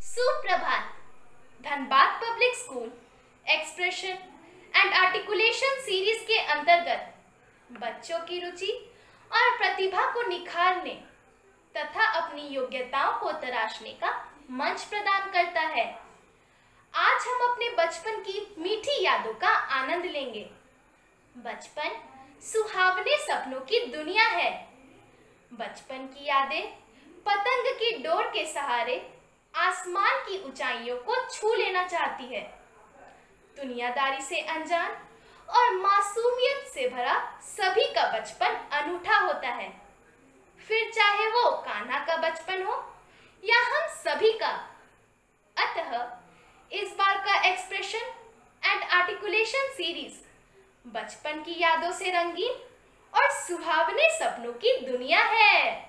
सुप्रभात। Dhanbad public school expression and articulation series के अंतर्गत बच्चों की रुचि और प्रतिभा को निखारने तथा अपनी योग्यताओं को तराशने का मंच प्रदान करता है। आज हम अपने बचपन की मीठी यादों का आनंद लेंगे। बचपन सुहावने सपनों की दुनिया है। बचपन की यादें पतंग की डोर के सहारे आसमान की ऊंचाइयों को छू लेना चाहती है। दुनियादारी से अनजान और मासूमियत से भरा सभी का बचपन अनूठा होता है, फिर चाहे वो कान्हा का बचपन हो या हम सभी का। अतः इस बार का एक्सप्रेशन एंड आर्टिकुलेशन सीरीज बचपन की यादों से रंगीन और सुहावने सपनों की दुनिया है।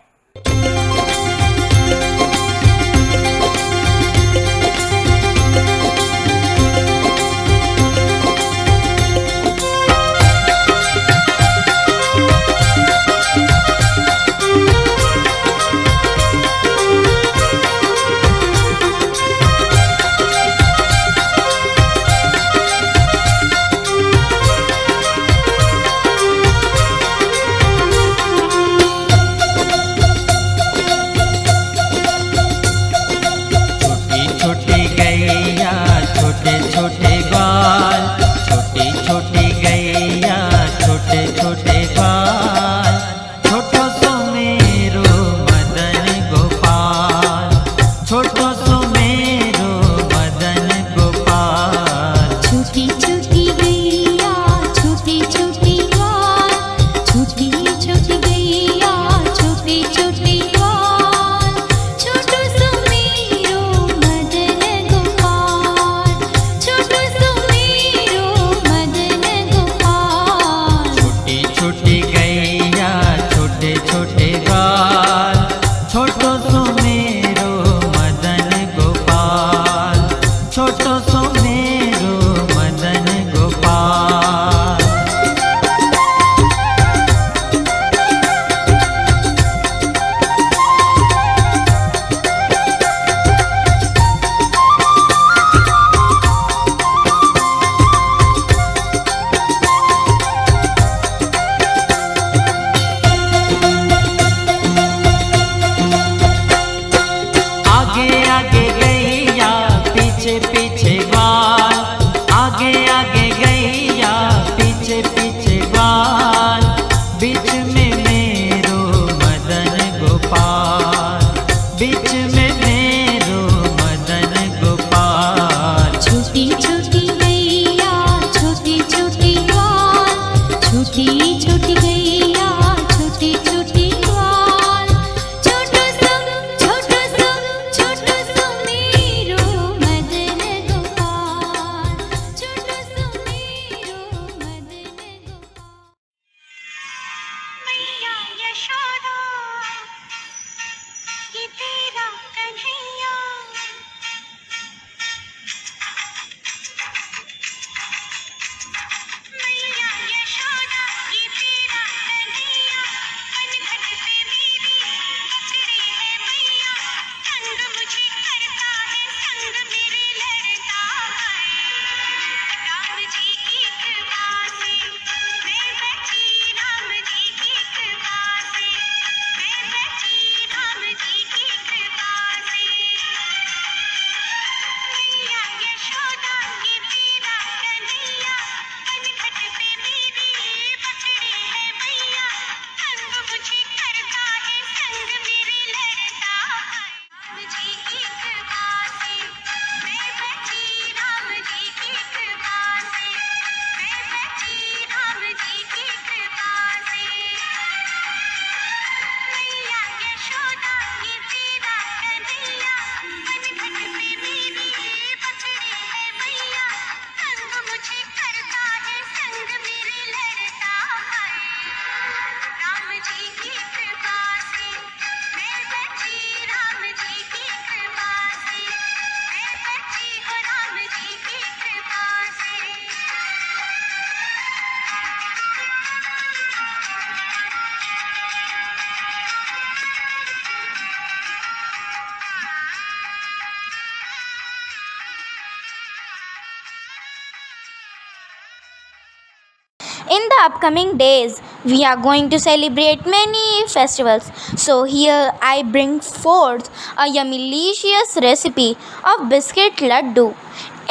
upcoming days, we are going to celebrate many festivals. So here I bring forth a yummy-licious recipe of biscuit laddu.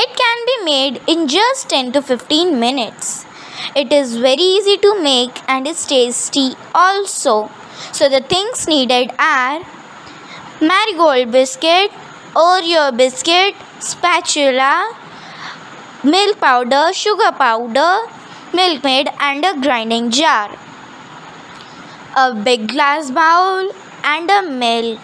It can be made in just 10 to 15 minutes. It is very easy to make and it's tasty also. So the things needed are marigold biscuit, Oreo biscuit, spatula, milk powder, sugar powder, milkmaid and a grinding jar. A big glass bowl and a milk.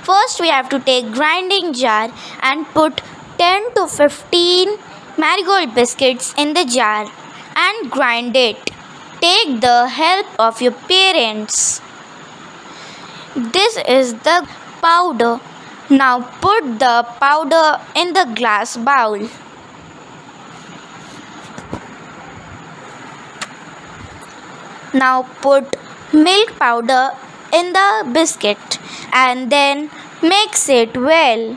First we have to take grinding jar and put 10 to 15 marigold biscuits in the jar and grind it. Take the help of your parents. This is the powder. Now put the powder in the glass bowl. Now put milk powder in the biscuit and then mix it well.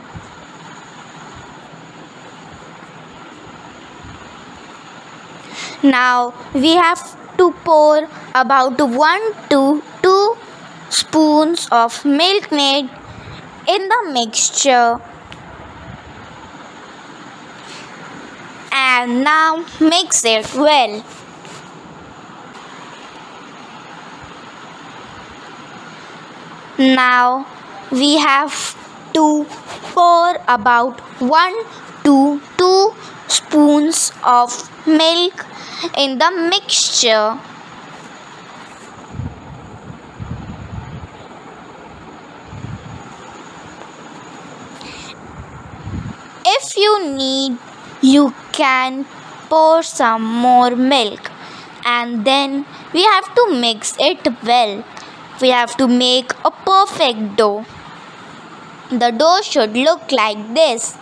Now we have to pour about 1 to 2 spoons of milkmaid in the mixture. And now mix it well. Now we have to pour about 1 to 2 spoons of milk in the mixture. If you need, you can pour some more milk and then we have to mix it well. We have to make a perfect dough. The dough should look like this.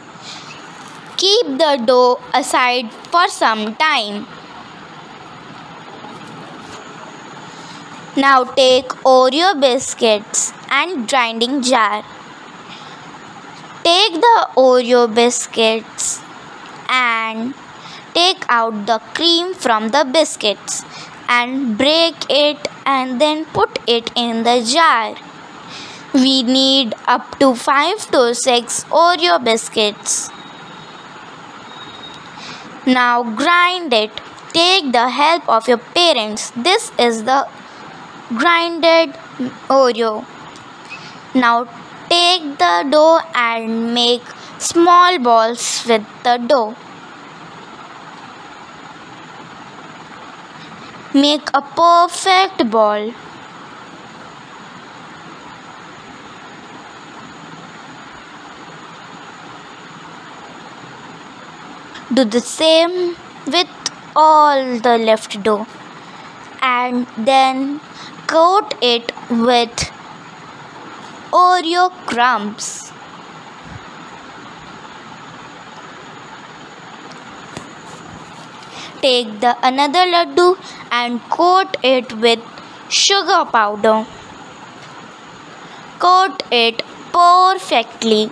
Keep the dough aside for some time. Now take Oreo biscuits and grinding jar. Take the Oreo biscuits and take out the cream from the biscuits and break it and then put it in the jar. We need up to 5 to 6 Oreo biscuits. Now grind it. Take the help of your parents. This is the grinded Oreo. Now take the dough and make small balls with the dough. Make a perfect ball. Do the same with all the left dough and then coat it with Oreo crumbs. Take the another laddu and coat it with sugar powder. Coat it perfectly.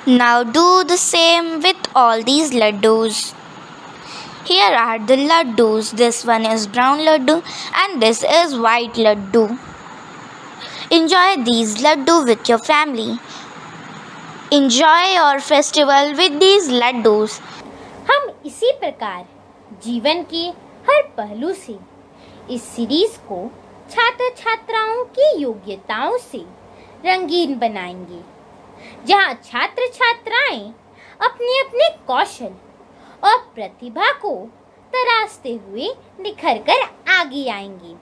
Now do the same with all these laddus. Here are the laddus. This one is brown laddu and this is white laddu. Enjoy these laddu with your family. Enjoy your festival with these laddus. हम इसी प्रकार जीवन के हर पहलू से इस series को छात्र छात्राओं की योग्यताओं से रंगीन बनाएंगे, जहां छात्र छात्राएं अपने अपने कौशल और प्रतिभा को तराशते हुए निखर कर आगे आएंगे।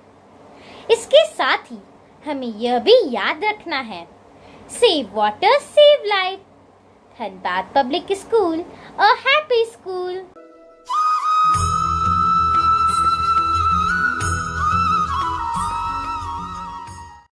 इसके साथ ही हमें यह भी याद रखना है, save water save life. Dhanbad public school, a happy school.